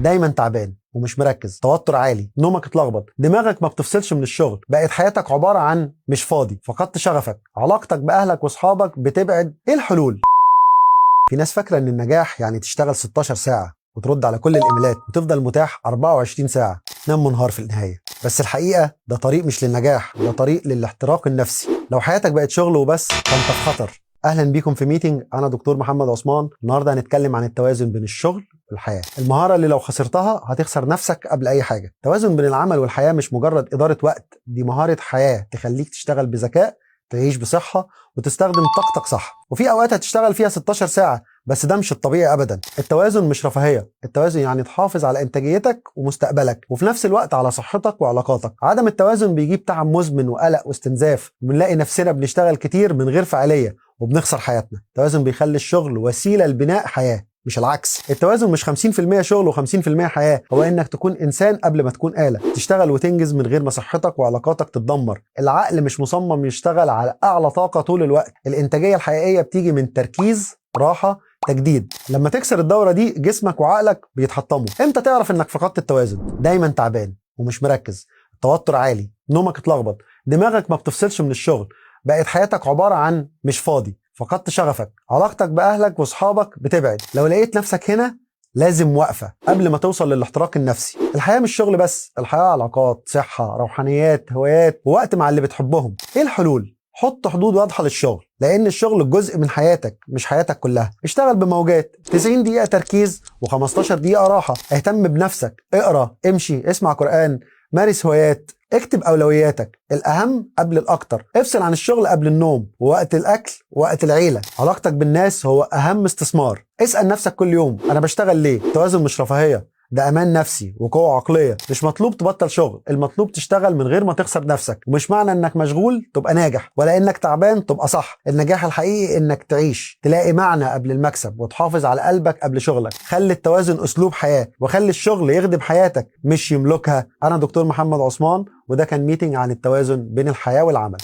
دايما تعبان ومش مركز، توتر عالي، نومك اتلخبط، دماغك ما بتفصلش من الشغل، بقت حياتك عبارة عن مش فاضي، فقدت شغفك، علاقتك بأهلك وصحابك بتبعد، ايه الحلول؟ في ناس فاكرة ان النجاح يعني تشتغل 16 ساعة وترد على كل الايميلات وتفضل متاح 24 ساعة، تنام منهار في النهاية. بس الحقيقة ده طريق مش للنجاح، ده طريق للاحتراق النفسي. لو حياتك بقت شغل وبس فانت في خطر. اهلا بيكم في ميتنج، انا دكتور محمد عثمان. النهارده هنتكلم عن التوازن بين الشغل والحياة، المهارة اللي لو خسرتها هتخسر نفسك قبل اي حاجة. التوازن بين العمل والحياة مش مجرد إدارة وقت، دي مهارة حياة تخليك تشتغل بذكاء، تعيش بصحة، وتستخدم طاقتك صح. وفي اوقات هتشتغل فيها 16 ساعة، بس ده مش الطبيعي ابدا. التوازن مش رفاهية، التوازن يعني تحافظ على انتاجيتك ومستقبلك وفي نفس الوقت على صحتك وعلاقاتك. عدم التوازن بيجيب تعب مزمن وقلق واستنزاف، وبنلاقي نفسنا بنشتغل كتير من غير فعالية وبنخسر حياتنا. التوازن بيخلي الشغل وسيلة لبناء حياة مش العكس. التوازن مش 50% شغل و50% حياة، هو انك تكون انسان قبل ما تكون آلة، تشتغل وتنجز من غير ما صحتك وعلاقاتك تتدمر. العقل مش مصمم يشتغل على اعلى طاقة طول الوقت. الانتاجية الحقيقية بتيجي من تركيز، راحة، تجديد. لما تكسر الدورة دي جسمك وعقلك بيتحطموا. امتى تعرف انك فقدت التوازن؟ دايما تعبان ومش مركز، توتر عالي، نومك اتلخبط، دماغك ما بتفصلش من الشغل، بقت حياتك عبارة عن مش فاضي، فقدت شغفك، علاقتك بأهلك وصحابك بتبعد. لو لقيت نفسك هنا لازم وقفة قبل ما توصل للاحتراق النفسي. الحياة مش شغل بس، الحياة علاقات، صحة، روحانيات، هوايات، ووقت مع اللي بتحبهم. ايه الحلول؟ حط حدود واضحة للشغل، لأن الشغل جزء من حياتك مش حياتك كلها. اشتغل بموجات، 90 دقيقة تركيز و15 دقيقة راحة. اهتم بنفسك، اقرأ، امشي، اسمع قرآن، مارس هوايات، اكتب أولوياتك، الأهم قبل الأكتر. افصل عن الشغل قبل النوم، ووقت الأكل، ووقت العيلة. علاقتك بالناس هو أهم استثمار. اسأل نفسك كل يوم، أنا بشتغل ليه؟ التوازن مش رفاهية، ده امان نفسي وقوة عقلية. مش مطلوب تبطل شغل، المطلوب تشتغل من غير ما تخسر نفسك. ومش معنى انك مشغول تبقى ناجح، ولا انك تعبان تبقى صح. النجاح الحقيقي انك تعيش، تلاقي معنى قبل المكسب، وتحافظ على قلبك قبل شغلك. خلي التوازن اسلوب حياة، وخلي الشغل يخدم حياتك مش يملكها. انا دكتور محمد عثمان، وده كان ميتنج عن التوازن بين الحياة والعمل.